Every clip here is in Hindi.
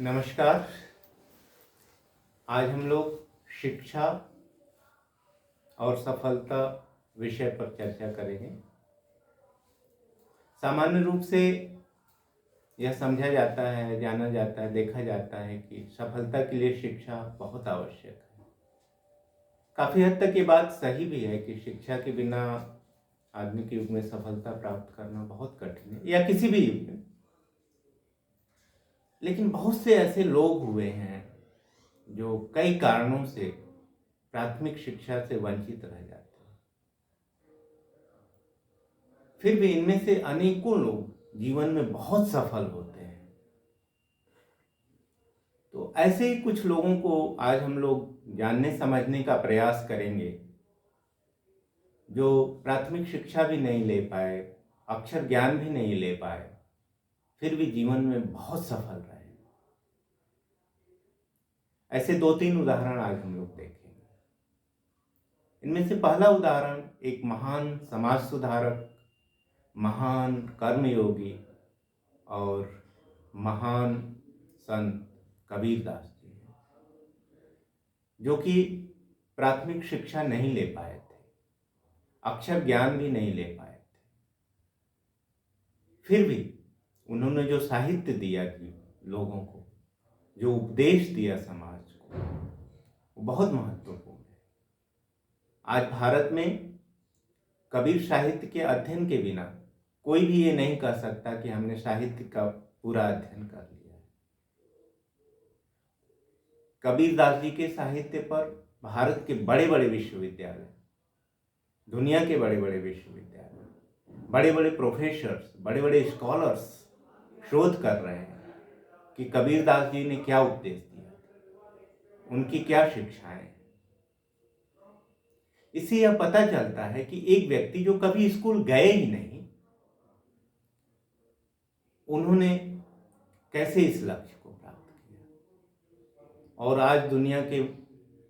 नमस्कार। आज हम लोग शिक्षा और सफलता विषय पर चर्चा करेंगे। सामान्य रूप से यह समझा जाता है, जाना जाता है, देखा जाता है कि सफलता के लिए शिक्षा बहुत आवश्यक है। काफ़ी हद तक ये बात सही भी है कि शिक्षा के बिना आधुनिक के युग में सफलता प्राप्त करना बहुत कठिन है, या किसी भी युग में। लेकिन बहुत से ऐसे लोग हुए हैं जो कई कारणों से प्राथमिक शिक्षा से वंचित रह जाते हैं। फिर भी इनमें से अनेकों लोग जीवन में बहुत सफल होते हैं। तो ऐसे ही कुछ लोगों को आज हम लोग जानने समझने का प्रयास करेंगे, जो प्राथमिक शिक्षा भी नहीं ले पाए, अक्षर ज्ञान भी नहीं ले पाए, फिर भी जीवन में बहुत सफल रहे। ऐसे दो तीन उदाहरण आज हम लोग देखेंगे। इनमें से पहला उदाहरण एक महान समाज सुधारक, महान कर्मयोगी और महान संत कबीरदास जी हैं, जो कि प्राथमिक शिक्षा नहीं ले पाए थे, अक्षर ज्ञान भी नहीं ले पाए थे। फिर भी उन्होंने जो साहित्य दिया कि लोगों को, जो उपदेश दिया समाज को, वो बहुत महत्वपूर्ण है। आज भारत में कबीर साहित्य के अध्ययन के बिना कोई भी ये नहीं कह सकता कि हमने साहित्य का पूरा अध्ययन कर लिया है। कबीरदास जी के साहित्य पर भारत के बड़े बड़े विश्वविद्यालय, दुनिया के बड़े बड़े विश्वविद्यालय, बड़े बड़े प्रोफेसर्स, बड़े बड़े स्कॉलर्स शोध कर रहे हैं कि कबीरदास जी ने क्या उपदेश दिया, उनकी क्या शिक्षाएं हैं। इससे यह पता चलता है कि एक व्यक्ति जो कभी स्कूल गए ही नहीं, उन्होंने कैसे इस लक्ष्य को प्राप्त किया। और आज दुनिया के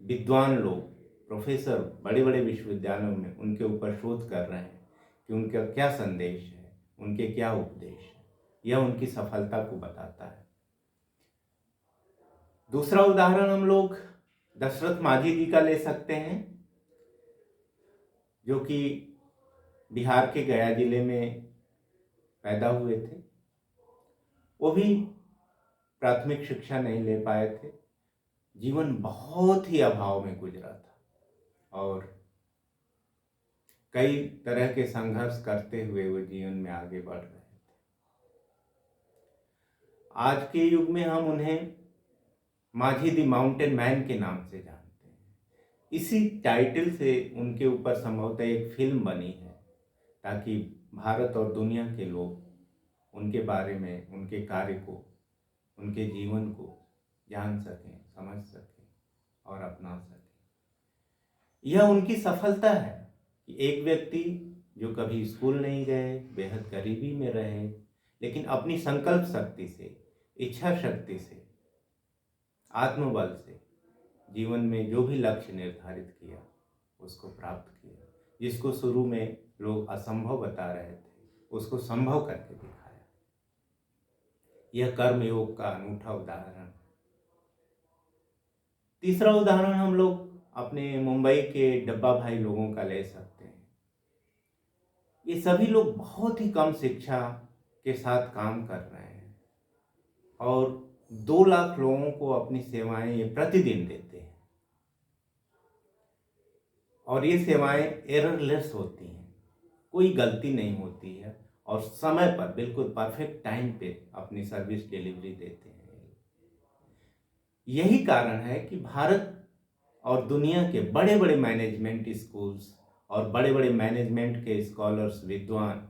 विद्वान लोग, प्रोफेसर बड़े बड़े विश्वविद्यालयों में उनके ऊपर शोध कर रहे हैं कि उनका क्या संदेश है, उनके क्या उपदेश है। यह उनकी सफलता को बताता है। दूसरा उदाहरण हम लोग दशरथ माझी जी का ले सकते हैं, जो कि बिहार के गया जिले में पैदा हुए थे। वो भी प्राथमिक शिक्षा नहीं ले पाए थे, जीवन बहुत ही अभाव में गुजरा था और कई तरह के संघर्ष करते हुए वो जीवन में आगे बढ़ रहे थे। आज के युग में हम उन्हें माझी द माउंटेन मैन के नाम से जानते हैं। इसी टाइटल से उनके ऊपर संभवतः एक फिल्म बनी है, ताकि भारत और दुनिया के लोग उनके बारे में, उनके कार्य को, उनके जीवन को जान सकें, समझ सकें और अपना सकें। यह उनकी सफलता है कि एक व्यक्ति जो कभी स्कूल नहीं गए, बेहद गरीबी में रहे, लेकिन अपनी संकल्प शक्ति से, इच्छा शक्ति से, आत्मबल से जीवन में जो भी लक्ष्य निर्धारित किया उसको प्राप्त किया। जिसको शुरू में लोग असंभव बता रहे थे, उसको संभव करके दिखाया। यह कर्मयोग का अनूठा उदाहरण है। तीसरा उदाहरण हम लोग अपने मुंबई के डब्बा भाई लोगों का ले सकते हैं। ये सभी लोग बहुत ही कम शिक्षा के साथ काम कर रहे हैं और 2 लाख लोगों को अपनी सेवाएं ये प्रतिदिन देते हैं। और ये सेवाएं एररलेस होती हैं, कोई गलती नहीं होती है और समय पर बिल्कुल परफेक्ट टाइम पे अपनी सर्विस डिलीवरी देते हैं। यही कारण है कि भारत और दुनिया के बड़े बड़े मैनेजमेंट स्कूल्स और बड़े बड़े मैनेजमेंट के स्कॉलर्स, विद्वान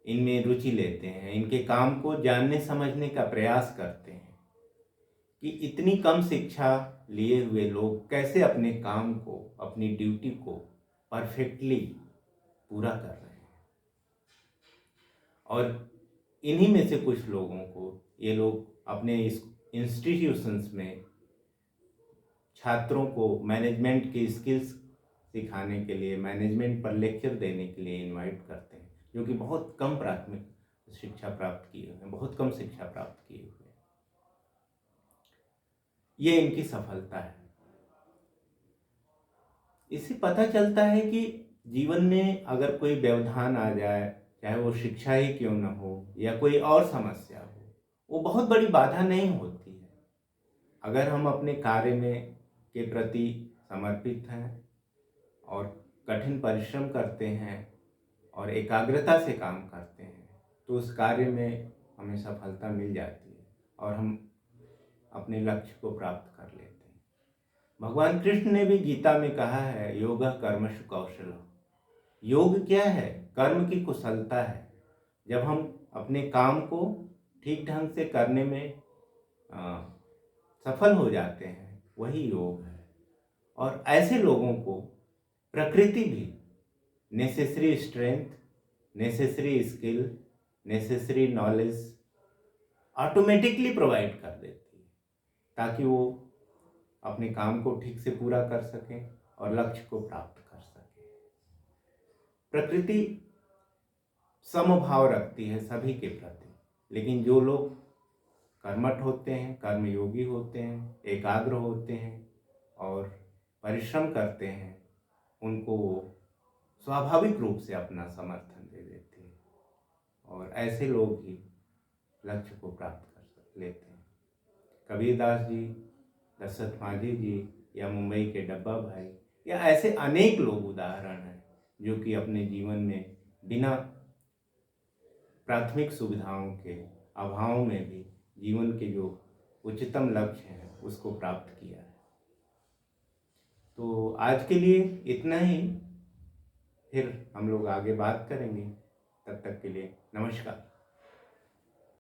इनमें रुचि लेते हैं, इनके काम को जानने समझने का प्रयास करते हैं कि इतनी कम शिक्षा लिए हुए लोग कैसे अपने काम को, अपनी ड्यूटी को परफेक्टली पूरा कर रहे हैं। और इन्हीं में से कुछ लोगों को ये लोग अपने इंस्टीट्यूशंस में छात्रों को मैनेजमेंट की स्किल्स सिखाने के लिए, मैनेजमेंट पर लेक्चर देने के लिए इनवाइट करते हैं, जो कि बहुत कम प्राथमिक शिक्षा प्राप्त किए हुए हैं, बहुत कम शिक्षा प्राप्त किए हुए हैं। ये इनकी सफलता है। इससे पता चलता है कि जीवन में अगर कोई व्यवधान आ जाए, चाहे वो शिक्षा ही क्यों न हो या कोई और समस्या हो, वो बहुत बड़ी बाधा नहीं होती है। अगर हम अपने कार्य में के प्रति समर्पित हैं और कठिन परिश्रम करते हैं और एकाग्रता से काम करते हैं, तो उस कार्य में हमें सफलता मिल जाती है और हम अपने लक्ष्य को प्राप्त कर लेते हैं। भगवान कृष्ण ने भी गीता में कहा है, योगः कर्मसु कौशलम्। योग क्या है? कर्म की कुशलता है। जब हम अपने काम को ठीक ढंग से करने में अ, सफल हो जाते हैं, वही योग है। और ऐसे लोगों को प्रकृति भी necessary strength, necessary skill, necessary knowledge automatically provide कर देती है, ताकि वो अपने काम को ठीक से पूरा कर सकें और लक्ष्य को प्राप्त कर सकें। प्रकृति समभाव रखती है सभी के प्रति, लेकिन जो लोग कर्मठ होते हैं, कर्मयोगी होते हैं, एकाग्र होते हैं और परिश्रम करते हैं, उनको वो स्वाभाविक रूप से अपना समर्थन दे देते हैं और ऐसे लोग ही लक्ष्य को प्राप्त कर लेते हैं। कबीरदास जी, दशरथ मांझी जी या मुंबई के डब्बा भाई या ऐसे अनेक लोग उदाहरण हैं जो कि अपने जीवन में बिना प्राथमिक सुविधाओं के अभाव में भी जीवन के जो उच्चतम लक्ष्य हैं उसको प्राप्त किया है। तो आज के लिए इतना ही, फिर हम लोग आगे बात करेंगे। तब तक के लिए नमस्कार।